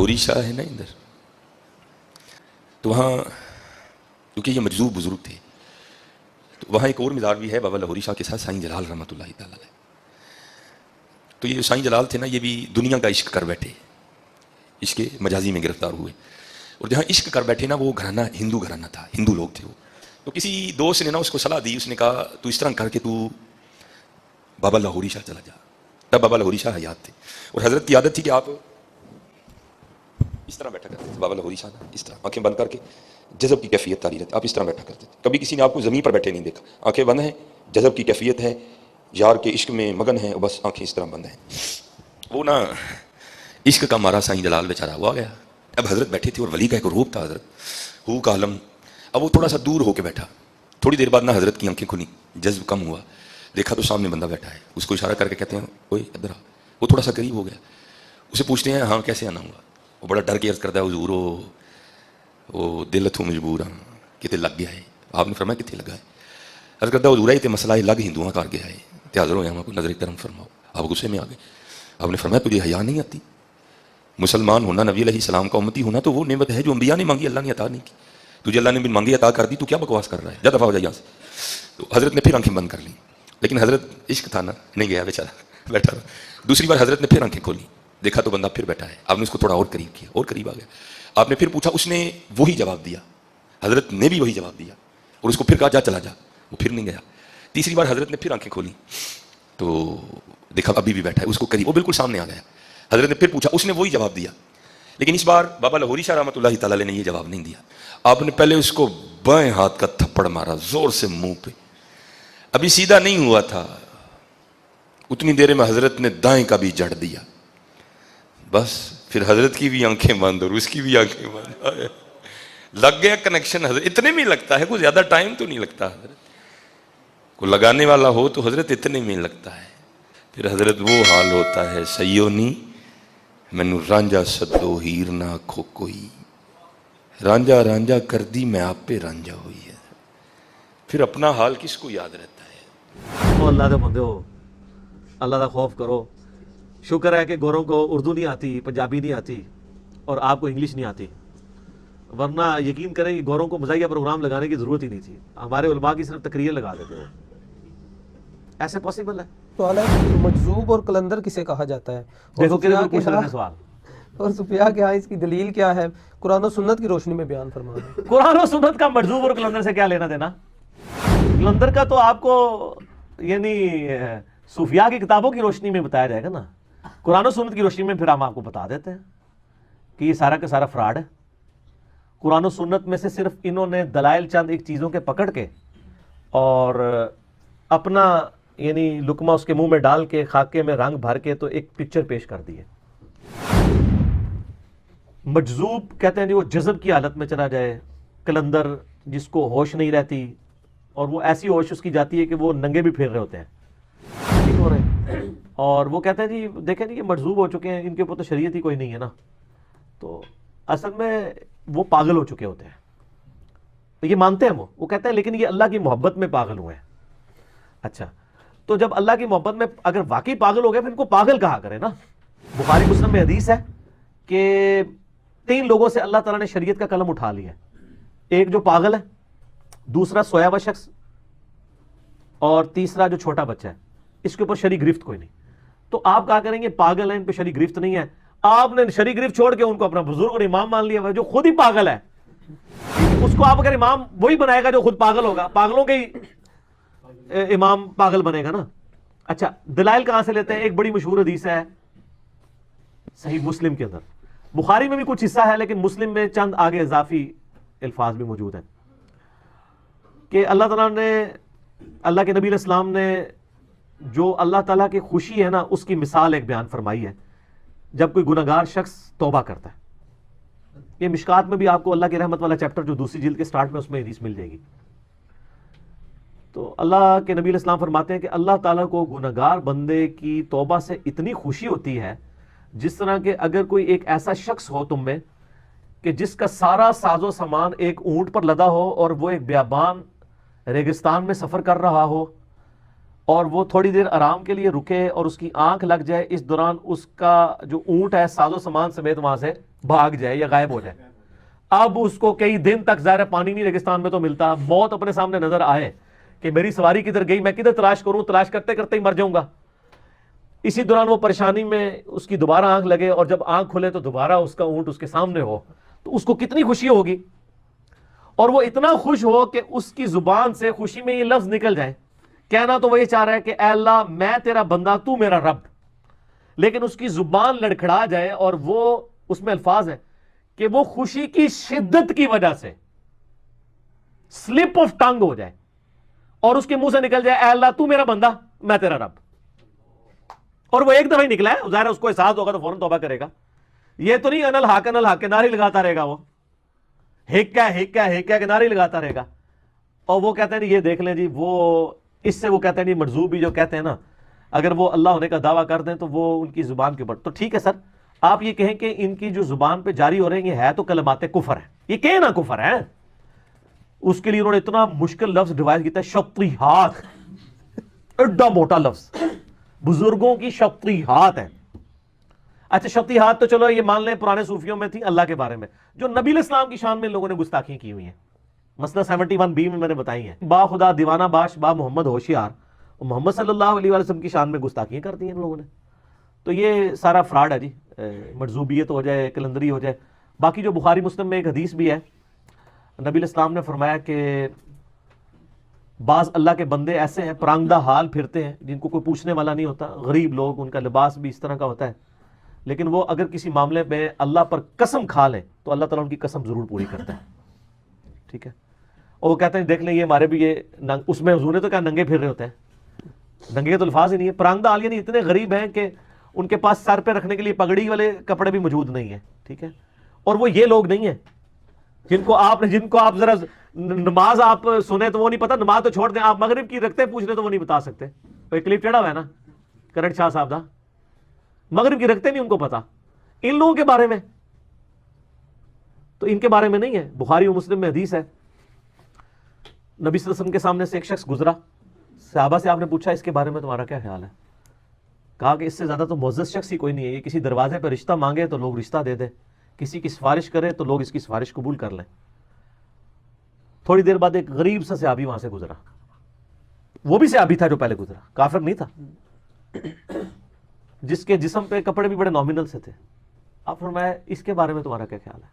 لاہوری شاہ ہے نا ادھر، تو وہاں کیونکہ یہ مجذوب بزرگ تھے، تو وہاں ایک اور مزار بھی ہے بابا لاہوری شاہ کے ساتھ سائیں جلال رحمۃ اللہ تعالیٰ علیہ۔ تو یہ جو سائیں جلال تھے نا، یہ بھی دنیا کا عشق کر بیٹھے، عشق مجازی میں گرفتار ہوئے، اور جہاں عشق کر بیٹھے نا وہ گھرانہ ہندو گھرانہ تھا، ہندو لوگ تھے وہ۔ تو کسی دوست نے نا اس کو صلاح دی، اس نے کہا تو اس طرح کر کے تو بابا لاہوری شاہ چلا جا۔ تب بابا لاہوری شاہ حیات تھے، اور حضرت کی عادت تھی کہ آپ اس طرح بیٹھا کرتے تھے۔ بابا لاہوری شاہ اس طرح آنکھیں بند کر کے، جذب کی کیفیت تاری رہتی، آپ اس طرح بیٹھا کرتے تھے۔ کبھی کسی نے آپ کو زمین پر بیٹھے نہیں دیکھا، آنکھیں بند ہیں، جذب کی کیفیت ہے، یار کے عشق میں مگن ہیں، بس آنکھیں اس طرح بند ہیں۔ وہ نا عشق کا مارا سائیں جلال بیچارہ وہ آ گیا۔ اب حضرت بیٹھے تھے اور ولی کا ایک روپ تھا حضرت، ہو کا عالم۔ اب وہ تھوڑا سا دور ہو کے بیٹھا، تھوڑی دیر بعد نا حضرت کی آنکھیں کھلی، جذب کم ہوا، دیکھا تو سامنے بندہ بیٹھا ہے، اس کو اشارہ کر کے کہتے ہیں اوئے ادھر آ۔ وہ تھوڑا سا قریب ہو گیا، اسے پوچھتے ہیں ہاں کیسے آنا ہوا؟ وہ بڑا ڈر کے عرض کرتا ہے حضور وہ دل تھو مجبور ہاں، کتے لگ گیا ہے۔ آپ نے فرمایا کتے لگا ہے؟ عرض کرتا ہے حضور یہ تے مسئلہ ہے لگ ہندوؤں کر گیا ہے، تے حاضر ہو یہاں کو نظر کرم فرماؤ۔ آپ غصے میں آ گئے، آپ نے فرمایا تجھے حیا نہیں آتی؟ مسلمان ہونا، نبی علیہ السلام کا امتی ہونا تو وہ نعمت ہے جو انبیاء نے مانگی، اللہ نے عطا نہیں کی۔ تجھے اللہ نے بھی مانگی عطا کر دی، تو کیا بکواس کر رہا ہے، جا دفعہ ہو جائے یہاں سے۔ تو حضرت نے پھر آنکھیں بند کر لی، لیکن حضرت عشق تھا نا، نہیں گیا بیچارہ، بیٹھا رہا۔ دوسری بار حضرت نے پھر آنکھیں کھولی، دیکھا تو بندہ پھر بیٹھا ہے۔ آپ نے اس کو تھوڑا اور قریب کیا، اور قریب آ گیا۔ آپ نے پھر پوچھا، اس نے وہی جواب دیا، حضرت نے بھی وہی جواب دیا، اور اس کو پھر کہا جا چلا جا، وہ پھر نہیں گیا۔ تیسری بار حضرت نے پھر آنکھیں کھولی تو دیکھا ابھی بھی بیٹھا ہے، اس کو قریب، وہ بالکل سامنے آ گیا۔ حضرت نے پھر پوچھا، اس نے وہی جواب دیا، لیکن اس بار بابا لاہوری شاہ رحمۃ اللہ تعالیٰ علیہ نے یہ جواب نہیں دیا۔ آپ نے پہلے اس کو بائیں ہاتھ کا تھپڑ مارا زور سے منہ پہ، ابھی سیدھا نہیں ہوا تھا، اتنی دیر میں حضرت نے دائیں کا بھی جڑ دیا۔ بس پھر حضرت کی بھی آنکھیں بند اور اس کی بھی آنکھیں بند، لگ گیا کنیکشن۔ حضرت اتنے میں لگتا ہے، کوئی زیادہ ٹائم تو نہیں لگتا، حضرت کو لگانے والا ہو تو حضرت اتنے میں لگتا ہے۔ پھر حضرت وہ حال ہوتا ہے، سیونی مینو رانجا سدو ہیر نہ آکھو کوئی، رانجا رانجا کر دی میں آپ پہ رانجا ہوئی ہے۔ پھر اپنا حال کس کو یاد رہتا ہے؟ تو اللہ دے بندے ہو، اللہ دا خوف کرو۔ شکر ہے کہ گوروں کو اردو نہیں آتی، پنجابی نہیں آتی، اور آپ کو انگلش نہیں آتی، ورنہ یقین کریں کہ گوروں کو مزاحیہ پروگرام لگانے کی ضرورت ہی نہیں تھی، ہمارے علماء کی صرف تقریر لگا دیتے ہیں۔ ایسے پاسبل ہے؟ تو حالانکہ مجذوب اور قلندر کسے کہا جاتا ہے؟ دیکھو کہ پوچھ رہے ہیں سوال، اور صوفیاء کے ہاں اس کی دلیل کیا ہے؟ قرآن و سنت کی روشنی میں بیان فرما دیں۔ قرآن و سنت کا مجذوب اور کلندر سے کیا لینا دینا؟ کلندر کا تو آپ کو یعنی صوفیاء کی کتابوں کی روشنی میں بتایا جائے گا نا، قرآن و سنت کی روشنی میں پھر ہم آپ کو بتا دیتے ہیں کہ یہ سارا کا سارا فراڈ ہے۔ قرآن و سنت میں سے صرف انہوں نے دلائل چند ایک چیزوں کے پکڑ کے اور اپنا یعنی لقمہ اس کے منہ میں ڈال کے خاکے میں رنگ بھر کے تو ایک پکچر پیش کر دی ہے۔ مجذوب کہتے ہیں جی وہ جذب کی حالت میں چلا جائے، کلندر جس کو ہوش نہیں رہتی اور وہ ایسی ہوش اس کی جاتی ہے کہ وہ ننگے بھی پھیر رہے ہوتے ہیں، ٹھیک ہو رہے ہیں، اور وہ کہتے ہیں جی دیکھیں جی یہ مجذوب ہو چکے ہیں، ان کے اوپر تو شریعت ہی کوئی نہیں ہے نا۔ تو اصل میں وہ پاگل ہو چکے ہوتے ہیں، تو یہ مانتے ہیں وہ کہتے ہیں لیکن یہ اللہ کی محبت میں پاگل ہوئے ہیں۔ اچھا تو جب اللہ کی محبت میں اگر واقعی پاگل ہو گئے پھر ان کو پاگل کہا کرے نا۔ بخاری مسلم میں حدیث ہے کہ 3 لوگوں سے اللہ تعالیٰ نے شریعت کا قلم اٹھا لیا ہے، ایک جو پاگل ہے، دوسرا سویا ہوا شخص، اور تیسرا جو چھوٹا بچہ ہے، اس کے اوپر شرعی گرفت کوئی نہیں۔ تو آپ کہا کریں گے پاگل ہیں، ان پہ شرعی گرفت نہیں ہے، آپ نے شرعی گرفت چھوڑ کے ان کو اپنا بزرگ اور امام مان لیا، جو خود ہی پاگل ہے، اس کو آپ اگر امام وہی بنائے گا جو خود پاگل ہوگا، پاگلوں کے ہی امام پاگل بنے گا نا۔ اچھا دلائل کہاں سے لیتے ہیں؟ ایک بڑی مشہور حدیث ہے صحیح مسلم کے اندر، بخاری میں بھی کچھ حصہ ہے لیکن مسلم میں چند آگے اضافی الفاظ بھی موجود ہیں، کہ اللہ تعالیٰ نے، اللہ کے نبی علیہ السلام نے جو اللہ تعالیٰ کی خوشی ہے نا اس کی مثال ایک بیان فرمائی ہے جب کوئی گناہگار شخص توبہ کرتا ہے۔ یہ مشکات میں بھی آپ کو اللہ کی رحمت والا چیپٹر جو دوسری جلد کے سٹارٹ میں اس میں حدیث مل جائے گی۔ تو اللہ کے نبی علیہ السلام فرماتے ہیں کہ اللہ تعالیٰ کو گناہگار بندے کی توبہ سے اتنی خوشی ہوتی ہے جس طرح کہ اگر کوئی ایک ایسا شخص ہو تم میں کہ جس کا سارا ساز و سامان ایک اونٹ پر لدا ہو اور وہ ایک بیابان ریگستان میں سفر کر رہا ہو، اور وہ تھوڑی دیر آرام کے لیے رکے اور اس کی آنکھ لگ جائے، اس دوران اس کا جو اونٹ ہے ساز و سامان سمیت وہاں سے بھاگ جائے یا غائب ہو جائے. اب اس کو کئی دن تک ظاہر پانی نہیں ریگستان میں تو ملتا، موت اپنے سامنے نظر آئے کہ میری سواری کدھر گئی، میں کدھر تلاش کروں، تلاش کرتے کرتے ہی مر جاؤں گا. اسی دوران وہ پریشانی میں اس کی دوبارہ آنکھ لگے اور جب آنکھ کھلے تو دوبارہ اس کا اونٹ اس کے سامنے ہو، تو اس کو کتنی خوشی ہوگی. اور وہ اتنا خوش ہو کہ اس کی زبان سے خوشی میں یہ لفظ نکل جائے. کہنا تو وہ یہ چاہ رہا ہے کہ اے اللہ میں تیرا بندہ، تو میرا رب، لیکن اس کی زبان لڑکھڑا جائے اور وہ اس میں الفاظ ہیں کہ وہ خوشی کی شدت کی وجہ سے سلپ آف ٹنگ ہو جائے اور اس کے منہ سے نکل جائے اے اللہ تو میرا بندہ، میں تیرا رب. اور وہ ایک دفعہ ہی نکلا ہے، ظاہر اس کو احساس ہوگا تو فوراً توبہ کرے گا. یہ تو نہیں انل حاق کے نعرے لگاتا رہے گا، وہ ہکا کے نعرے لگاتا رہے گا. اور وہ کہتے ہیں یہ دیکھ لیں جی، وہ اس سے وہ کہتے ہیں مرزوق بھی جو کہتے ہیں نا، اگر وہ اللہ ہونے کا دعویٰ کر دیں تو وہ ان کی زبان کے اوپر تو ٹھیک ہے سر، آپ یہ کہیں کہ ان کی جو زبان پہ جاری ہو رہے ہیں یہ ہے تو کلمات کفر ہے، یہ کہیں نا کفر ہے. اس کے لیے انہوں نے اتنا مشکل لفظ ڈیوائز کیا ہے، شطیحات، ایڈا موٹا لفظ، بزرگوں کی شطیحات ہے. اچھا شطیحات تو چلو یہ مان لیں پرانے صوفیوں میں تھی اللہ کے بارے میں، جو نبی علیہ السلام کی شان میں لوگوں نے گستاخیاں کی ہوئی ہیں، مسئلہ 71B میں نے بتائی ہیں. با خدا دیوانہ باش با محمد ہوشیار، محمد صلی اللہ علیہ وسلم کی شان میں گستاخیاں کرتی ہیں ان لوگوں نے. تو یہ سارا فراڈ ہے جی، مرزوبیت ہو جائے، کلندری ہو جائے. باقی جو بخاری مسلم میں ایک حدیث بھی ہے، نبی علیہ السلام نے فرمایا کہ بعض اللہ کے بندے ایسے ہیں پرانگدہ حال پھرتے ہیں جن کو کوئی پوچھنے والا نہیں ہوتا، غریب لوگ، ان کا لباس بھی اس طرح کا ہوتا ہے، لیکن وہ اگر کسی معاملے میں اللہ پر قسم کھا لیں تو اللہ تعالیٰ ان کی قسم ضرور پوری کرتا ہے. ٹھیک ہے. اور وہ کہتے ہیں دیکھ لیں یہ ہمارے بھی یہ اس میں حضور نے تو کیا ننگے پھر رہے ہوتے ہیں، ننگے کے تو الفاظ ہی نہیں ہے. پرانگدہ حال یعنی اتنے غریب ہیں کہ ان کے پاس سر پہ رکھنے کے لیے پگڑی والے کپڑے بھی موجود نہیں ہیں. ٹھیک ہے. اور وہ یہ لوگ نہیں ہیں جن کو آپ ذرا نماز آپ سنیں تو وہ نہیں پتا، نماز تو چھوڑ دیں، آپ مغرب کی رکھتے پوچھ لیں تو وہ نہیں بتا سکتے. کوئی کلپ چڑھا ہوا ہے نا کرن شاہ صاحب دا، مغرب کی رکھتے نہیں ان کو پتا. ان لوگوں کے بارے میں تو ان کے بارے میں نہیں ہے. بخاری و مسلم میں حدیث ہے، نبی صلی اللہ علیہ وسلم کے سامنے سے ایک شخص گزرا، صحابہ سے آپ نے پوچھا اس کے بارے میں تمہارا کیا خیال ہے؟ کہا کہ اس سے زیادہ تو معزز شخص ہی کوئی نہیں ہے، یہ کسی دروازے پہ رشتہ مانگے تو لوگ رشتہ دے دیں، کسی کی سفارش کرے تو لوگ اس کی سفارش قبول کر لیں. تھوڑی دیر بعد ایک غریب سا صحابی وہاں سے گزرا، وہ بھی صحابی تھا جو پہلے گزرا، کافر نہیں تھا، جس کے جسم پہ کپڑے بھی بڑے نامنل سے تھے. آپ فرمایا اس کے بارے میں تمہارا کیا خیال ہے؟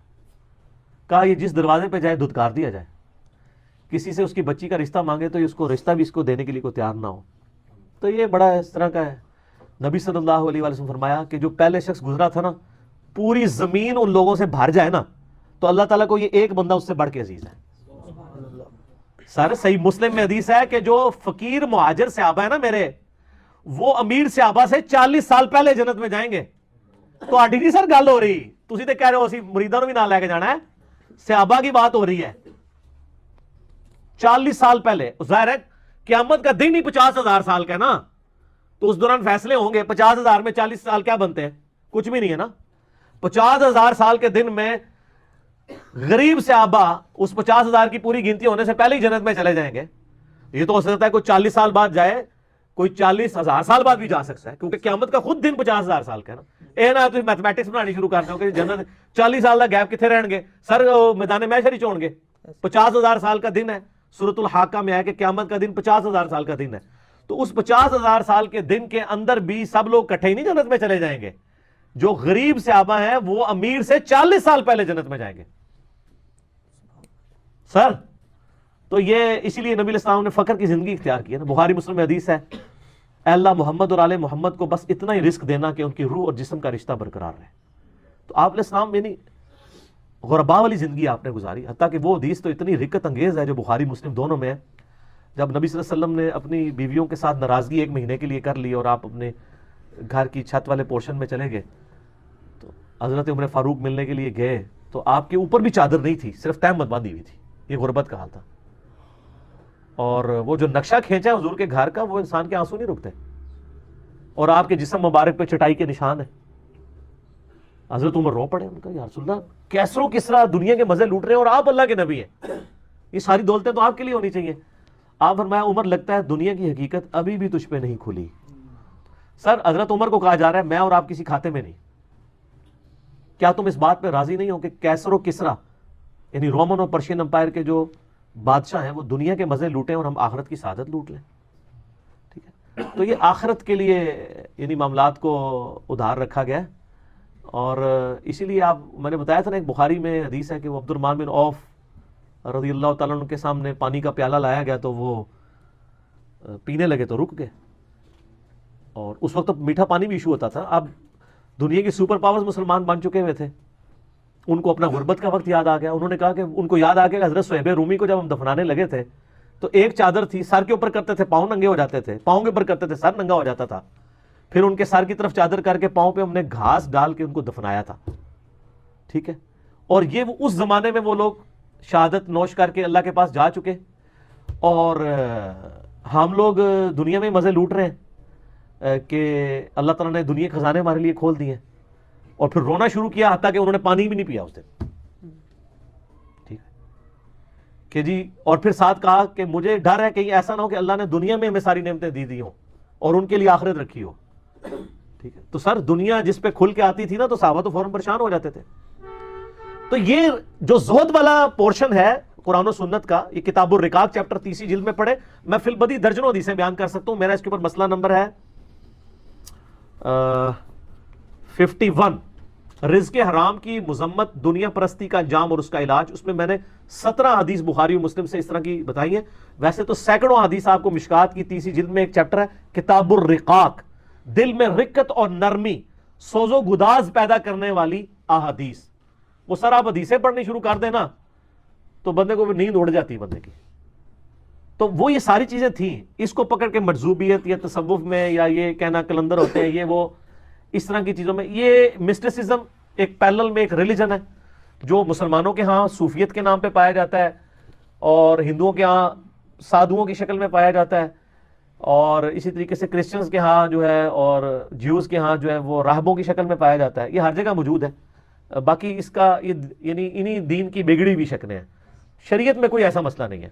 کہا یہ جس دروازے پہ جائے دھتکار دیا جائے، کسی سے اس کی بچی کا رشتہ مانگے تو اس کو رشتہ بھی اس کو دینے کے لیے کوئی تیار نہ ہو. تو یہ بڑا اس طرح کا ہے. نبی صلی اللہ علیہ وسلم فرمایا کہ جو پہلے شخص گزرا تھا نا، پوری زمین ان لوگوں سے بھر جائے نا تو اللہ تعالیٰ کو یہ ایک بندہ اس سے بڑھ کے عزیز ہے. سر صحیح مسلم میں حدیث ہے کہ جو فقیر مہاجر صحابہ ہے نا میرے، وہ امیر صحابہ سے 40 سال پہلے جنت میں جائیں گے. تو آٹھی نہیں سر گل ہو رہی، تسی تے کہہ رہے ہو اسی مریداں نوں بھی نہ لے کے جانا ہے، صحابہ کی بات ہو رہی ہے 40 سال پہلے. ظاہر ہے قیامت کا دن ہی 50,000 سال کا ہے نا، تو اس دوران فیصلے ہوں گے. 50,000 میں 40 سال کیا بنتے ہیں؟ کچھ بھی نہیں ہے نا. 50,000 سال کے دن میں غریب صحابہ اس 50,000 کی پوری گنتی ہونے سے پہلے ہی جنت میں چلے جائیں گے. یہ تو ہو سکتا ہے کوئی 40 سال بعد جائے، کوئی 40,000 سال بعد بھی جا سکتا ہے، کیونکہ قیامت کا خود دن 50,000 سال کا ہے نا. اے نا تو میتھمیٹکس بنانی شروع کر دو کہ جنت 40 سال کا گیپ کتنے رہن گے سر، میدان محشر ہی چھوڑ گے. 50,000 سال کا دن ہے، سورۃ الحاقہ میں ہے کہ قیامت کا دن 50,000 سال کا دن ہے. تو اس 50,000 سال کے دن کے اندر بھی سب لوگ کٹھے ہی نہیں جنت میں چلے جائیں گے. جو غریب صحابہ ہیں وہ امیر سے 40 سال پہلے جنت میں جائیں گے سر. تو یہ اسی لیے نبی علیہ السلام نے فقر کی زندگی اختیار کی ہے نا. بخاری مسلم میں حدیث ہے، اے اللہ محمد اور آل محمد کو بس اتنا ہی رزق دینا کہ ان کی روح اور جسم کا رشتہ برقرار رہے. تو آپ علیہ السلام میں نہیں غربا والی زندگی آپ نے گزاری. حتیٰ کہ وہ حدیث تو اتنی رکت انگیز ہے جو بخاری مسلم دونوں میں ہے. جب نبی صلی اللہ علیہ وسلم نے اپنی بیویوں کے ساتھ ناراضگی 1 مہینے کے لیے کر لی اور آپ اپنے گھر کی چھت والے پورشن میں چلے گئے تو حضرت عمر فاروق ملنے کے لیے گئے تو آپ کے اوپر بھی چادر نہیں تھی، صرف تہمت باندھی ہوئی تھی. یہ غربت کا حال تھا. اور وہ جو نقشہ کھینچا حضور کے گھر کا، وہ انسان کے آنسو نہیں رکتے. اور آپ کے جسم مبارک پہ چٹائی کے نشان ہیں. حضرت عمر رو پڑے، ان کا یا رسول اللہ کیسروں کس طرح دنیا کے مزے لوٹ رہے ہیں اور آپ اللہ کے نبی ہیں، یہ ساری دولتیں تو آپ کے لیے ہونی چاہیے. آپ فرمایا عمر لگتا ہے دنیا کی حقیقت ابھی بھی تجھ پہ نہیں کھلی. سر حضرت عمر کو کہا جا رہا ہے میں اور آپ کسی کھاتے میں نہیں. کیا تم اس بات پہ راضی نہیں ہو کہ کیسر و کسرا یعنی رومن اور پرشین امپائر کے جو بادشاہ ہیں وہ دنیا کے مزے لوٹیں اور ہم آخرت کی سعادت لوٹ لیں؟ ٹھیک ہے. تو یہ آخرت کے لیے یعنی معاملات کو ادھار رکھا گیا ہے. اور اسی لیے میں نے بتایا تھا نا ایک بخاری میں حدیث ہے کہ وہ عبد الرحمن بن عوف رضی اللہ تعالیٰ عنہ کے سامنے پانی کا پیالہ لایا گیا تو وہ پینے لگے تو رک گئے. اور اس وقت میٹھا پانی بھی ایشو ہوتا تھا. اب دنیا کی سپر پاورز مسلمان بن چکے ہوئے تھے, ان کو اپنا غربت کا وقت یاد آ گیا. انہوں نے کہا کہ ان کو یاد آ گیا کہ حضرت صہیب رومی کو جب ہم دفنانے لگے تھے تو ایک چادر تھی, سر کے اوپر کرتے تھے پاؤں ننگے ہو جاتے تھے, پاؤں کے اوپر کرتے تھے سر ننگا ہو جاتا تھا, پھر ان کے سر کی طرف چادر کر کے پاؤں پہ ہم نے گھاس ڈال کے ان کو دفنایا تھا. ٹھیک ہے. اور یہ اس زمانے میں وہ لوگ شہادت نوش کر کے اللہ کے پاس جا چکے, اور ہم لوگ دنیا میں مزے لوٹ رہے ہیں کہ اللہ تعالیٰ نے دنیا کے خزانے ہمارے لیے کھول دیے, اور پھر رونا شروع کیا حتیٰ کہ انہوں نے پانی بھی نہیں پیا اس دن. ٹھیک ہے کہ جی, اور پھر ساتھ کہا کہ مجھے ڈر ہے کہیں ایسا نہ ہو کہ اللہ نے دنیا میں ہمیں ساری نعمتیں دی ہوں اور ان کے لیے آخرت رکھی ہو. ٹھیک ہے. تو سر دنیا جس پہ کھل کے آتی تھی نا تو صحابہ تو فوراً پریشان ہو جاتے تھے. تو یہ جو زہد والا پورشن ہے قرآن و سنت کا, یہ کتاب الرقاق چیپٹر 30 جلد میں پڑھے. میں فی البدی درجنوں حدیثیں بیان کر سکتا ہوں. میرا اس کے اوپر مسئلہ نمبر ہے 51, رزق حرام کی مذمت, دنیا پرستی کا انجام اور اس کا علاج. اس میں میں نے 17 حدیث بخاری و مسلم سے اس طرح کی بتائی ہیں. ویسے تو سینکڑوں حدیث آپ کو مشکات کی 30 جلد میں ایک چیپٹر ہے کتاب الرقاق, دل میں رقت اور نرمی سوز و گداز پیدا کرنے والی احادیث. وہ سر آپ حدیثیں پڑھنی شروع کر دیں نا تو بندے کو نیند اڑ جاتی بندے کی. تو وہ یہ ساری چیزیں تھیں. اس کو پکڑ کے مجذوبیت یا تصوف میں یا یہ کہنا کلندر ہوتے ہیں یہ وہ اس طرح کی چیزوں میں, یہ مسٹسزم ایک پیرلل میں ایک ریلیجن ہے جو مسلمانوں کے ہاں صوفیت کے نام پہ پایا جاتا ہے, اور ہندوؤں کے ہاں سادھوؤں کی شکل میں پایا جاتا ہے, اور اسی طریقے سے کرسچنز کے ہاں جو ہے اور جیوز کے ہاں جو ہے وہ راہبوں کی شکل میں پایا جاتا ہے. یہ ہر جگہ موجود ہے. باقی اس کا یعنی انہی دین کی بگڑی ہوئی شکلیں ہیں. شریعت میں کوئی ایسا مسئلہ نہیں ہے.